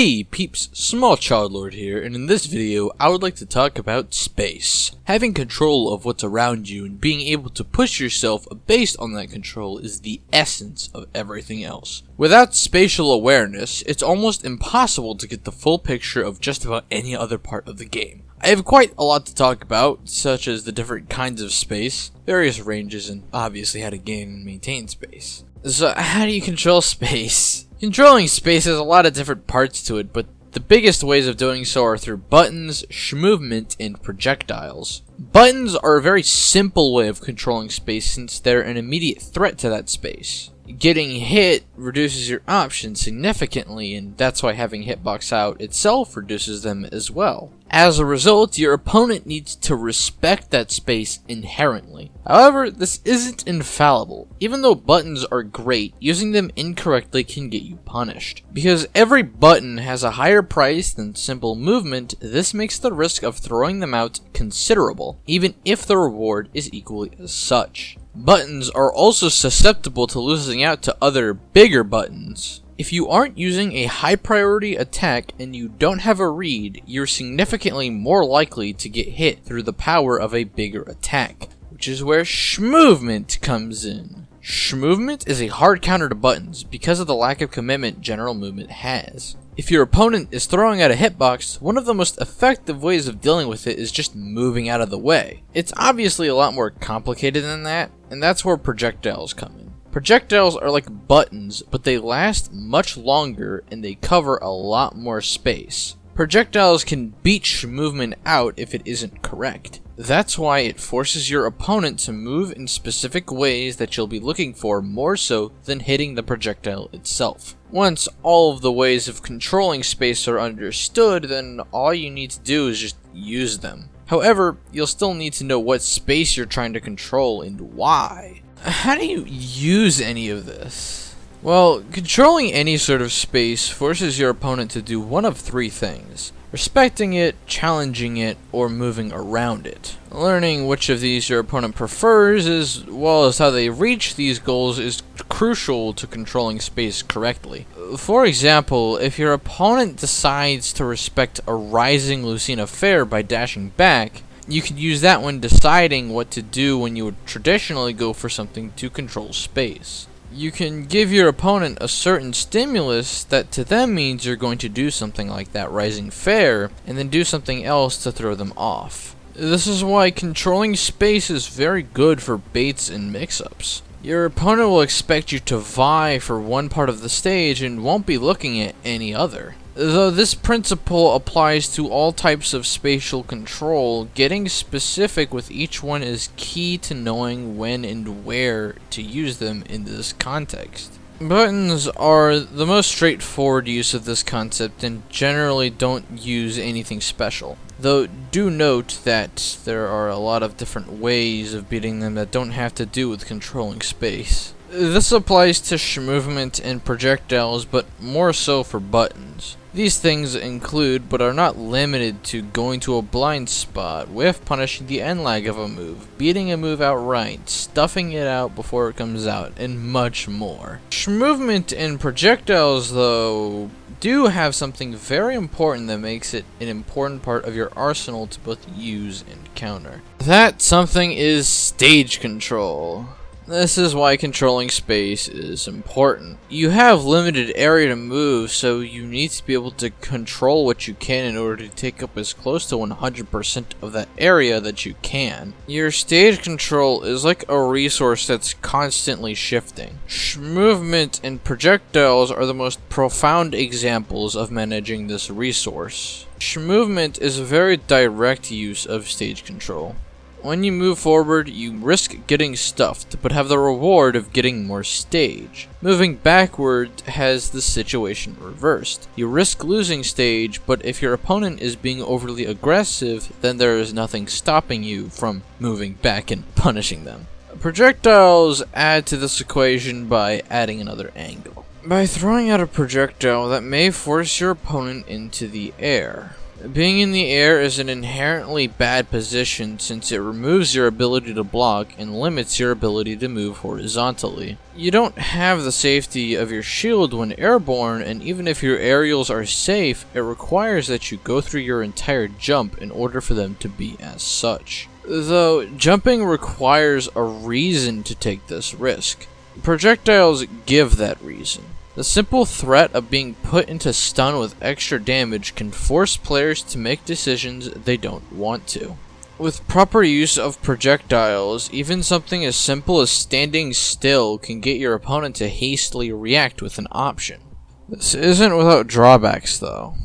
Hey peeps, Small Child Lord here, and in this video I would like to talk about space. Having control of what's around you and being able to push yourself based on that control is the essence of everything else. Without spatial awareness, it's almost impossible to get the full picture of just about any other part of the game. I have quite a lot to talk about, such as the different kinds of space, various ranges, and obviously how to gain and maintain space. So how do you control space? Controlling space has a lot of different parts to it, but the biggest ways of doing so are through buttons, movement, and projectiles. Buttons are a very simple way of controlling space since they're an immediate threat to that space. Getting hit reduces your options significantly, and that's why having hitbox out itself reduces them as well. As a result, your opponent needs to respect that space inherently. However, this isn't infallible. Even though buttons are great, using them incorrectly can get you punished. Because every button has a higher price than simple movement, this makes the risk of throwing them out considerable, even if the reward is equally as such. Buttons are also susceptible to losing out to other bigger buttons. If you aren't using a high priority attack and you don't have a read, you're significantly more likely to get hit through the power of a bigger attack, which is where movement comes in. Movement is a hard counter to buttons because of the lack of commitment general movement has. If your opponent is throwing out a hitbox, one of the most effective ways of dealing with it is just moving out of the way. It's obviously a lot more complicated than that, and that's where projectiles come in. Projectiles are like buttons, but they last much longer and they cover a lot more space. Projectiles can beat movement out if it isn't correct. That's why it forces your opponent to move in specific ways that you'll be looking for more so than hitting the projectile itself. Once all of the ways of controlling space are understood, then all you need to do is just use them. However, you'll still need to know what space you're trying to control and why. How do you use any of this? Well, controlling any sort of space forces your opponent to do one of three things: respecting it, challenging it, or moving around it. Learning which of these your opponent prefers as well as how they reach these goals is crucial to controlling space correctly. For example, if your opponent decides to respect a rising Lucina fair by dashing back, you could use that when deciding what to do when you would traditionally go for something to control space. You can give your opponent a certain stimulus that to them means you're going to do something like that rising fair, and then do something else to throw them off. This is why controlling space is very good for baits and mix-ups. Your opponent will expect you to vie for one part of the stage and won't be looking at any other. Though this principle applies to all types of spatial control, getting specific with each one is key to knowing when and where to use them in this context. Buttons are the most straightforward use of this concept and generally don't use anything special. Though do note that there are a lot of different ways of beating them that don't have to do with controlling space. This applies to movement and projectiles, but more so for buttons. These things include, but are not limited to, going to a blind spot, whiff punishing the end lag of a move, beating a move outright, stuffing it out before it comes out, and much more. Movement and projectiles, though, do have something very important that makes it an important part of your arsenal to both use and counter. That something is stage control. This is why controlling space is important. You have limited area to move, so you need to be able to control what you can in order to take up as close to 100% of that area that you can. Your stage control is like a resource that's constantly shifting. Movement and projectiles are the most profound examples of managing this resource. Movement is a very direct use of stage control. When you move forward, you risk getting stuffed, but have the reward of getting more stage. Moving backward has the situation reversed. You risk losing stage, but if your opponent is being overly aggressive, then there is nothing stopping you from moving back and punishing them. Projectiles add to this equation by adding another angle. By throwing out a projectile that may force your opponent into the air. Being in the air is an inherently bad position since it removes your ability to block and limits your ability to move horizontally. You don't have the safety of your shield when airborne, and even if your aerials are safe, it requires that you go through your entire jump in order for them to be as such. Though, jumping requires a reason to take this risk. Projectiles give that reason. The simple threat of being put into stun with extra damage can force players to make decisions they don't want to. With proper use of projectiles, even something as simple as standing still can get your opponent to hastily react with an option. This isn't without drawbacks though.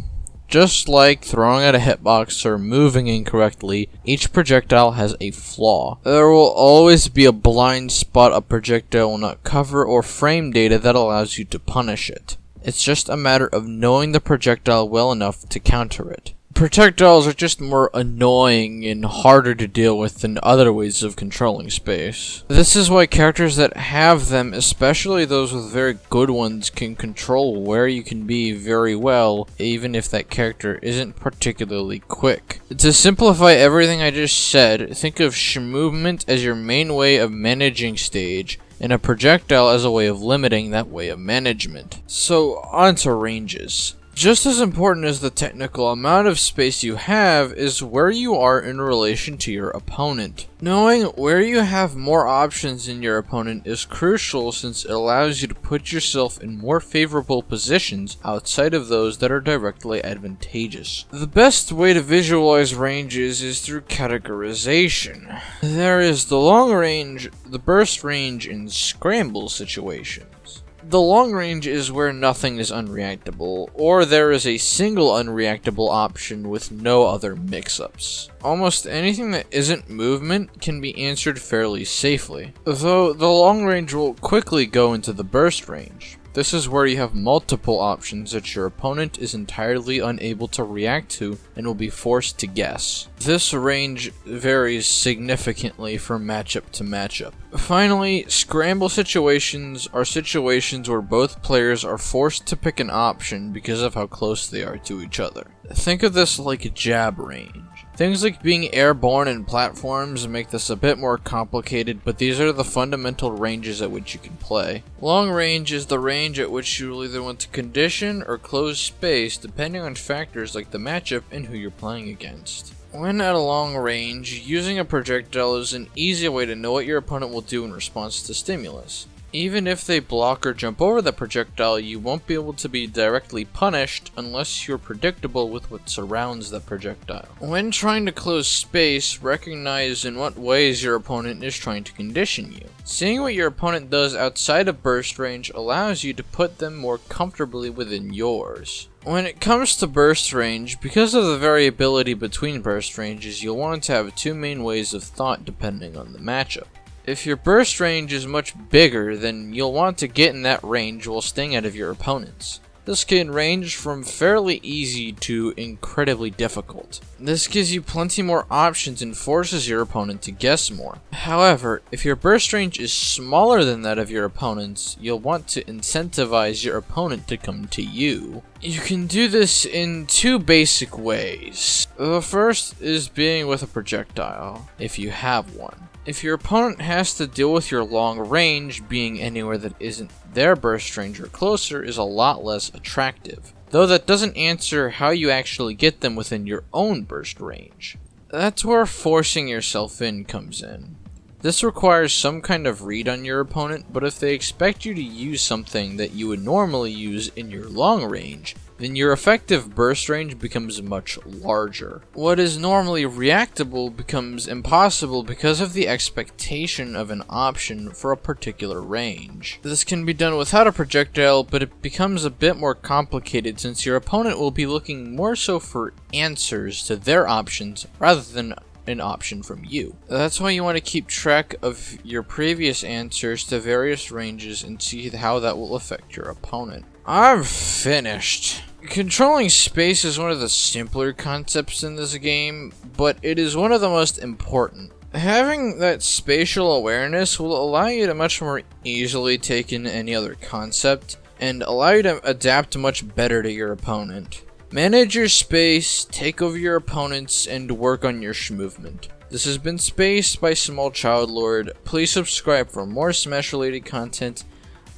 Just like throwing at a hitbox or moving incorrectly, each projectile has a flaw. There will always be a blind spot a projectile will not cover or frame data that allows you to punish it. It's just a matter of knowing the projectile well enough to counter it. Projectiles are just more annoying and harder to deal with than other ways of controlling space. This is why characters that have them, especially those with very good ones, can control where you can be very well, even if that character isn't particularly quick. To simplify everything I just said, think of movement as your main way of managing stage, and a projectile as a way of limiting that way of management. So, on to ranges. Just as important as the technical amount of space you have is where you are in relation to your opponent. Knowing where you have more options than your opponent is crucial since it allows you to put yourself in more favorable positions outside of those that are directly advantageous. The best way to visualize ranges is through categorization. There is the long range, the burst range, and scramble situations. The long range is where nothing is unreactable, or there is a single unreactable option with no other mix-ups. Almost anything that isn't movement can be answered fairly safely, though the long range will quickly go into the burst range. This is where you have multiple options that your opponent is entirely unable to react to and will be forced to guess. This range varies significantly from matchup to matchup. Finally, scramble situations are situations where both players are forced to pick an option because of how close they are to each other. Think of this like a jab range. Things like being airborne and platforms make this a bit more complicated, but these are the fundamental ranges at which you can play. Long range is the range at which you will either want to condition or close space depending on factors like the matchup and who you're playing against. When at a long range, using a projectile is an easy way to know what your opponent will do in response to stimulus. Even if they block or jump over the projectile, you won't be able to be directly punished unless you're predictable with what surrounds the projectile. When trying to close space, recognize in what ways your opponent is trying to condition you. Seeing what your opponent does outside of burst range allows you to put them more comfortably within yours. When it comes to burst range, because of the variability between burst ranges, you'll want to have two main ways of thought depending on the matchup. If your burst range is much bigger, then you'll want to get in that range while staying out of your opponent's. This can range from fairly easy to incredibly difficult. This gives you plenty more options and forces your opponent to guess more. However, if your burst range is smaller than that of your opponent's, you'll want to incentivize your opponent to come to you. You can do this in two basic ways. The first is being with a projectile, if you have one. If your opponent has to deal with your long range, being anywhere that isn't their burst range or closer is a lot less attractive. Though that doesn't answer how you actually get them within your own burst range. That's where forcing yourself in comes in. This requires some kind of read on your opponent, but if they expect you to use something that you would normally use in your long range, then your effective burst range becomes much larger. What is normally reactable becomes impossible because of the expectation of an option for a particular range. This can be done without a projectile, but it becomes a bit more complicated since your opponent will be looking more so for answers to their options rather than an option from you. That's why you want to keep track of your previous answers to various ranges and see how that will affect your opponent. I'm finished. Controlling space is one of the simpler concepts in this game, but it is one of the most important. Having that spatial awareness will allow you to much more easily take in any other concept, and allow you to adapt much better to your opponent. Manage your space, take over your opponents, and work on your movement. This has been Space by Small Child Lord. Please subscribe for more Smash related content.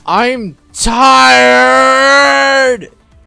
I'm tired!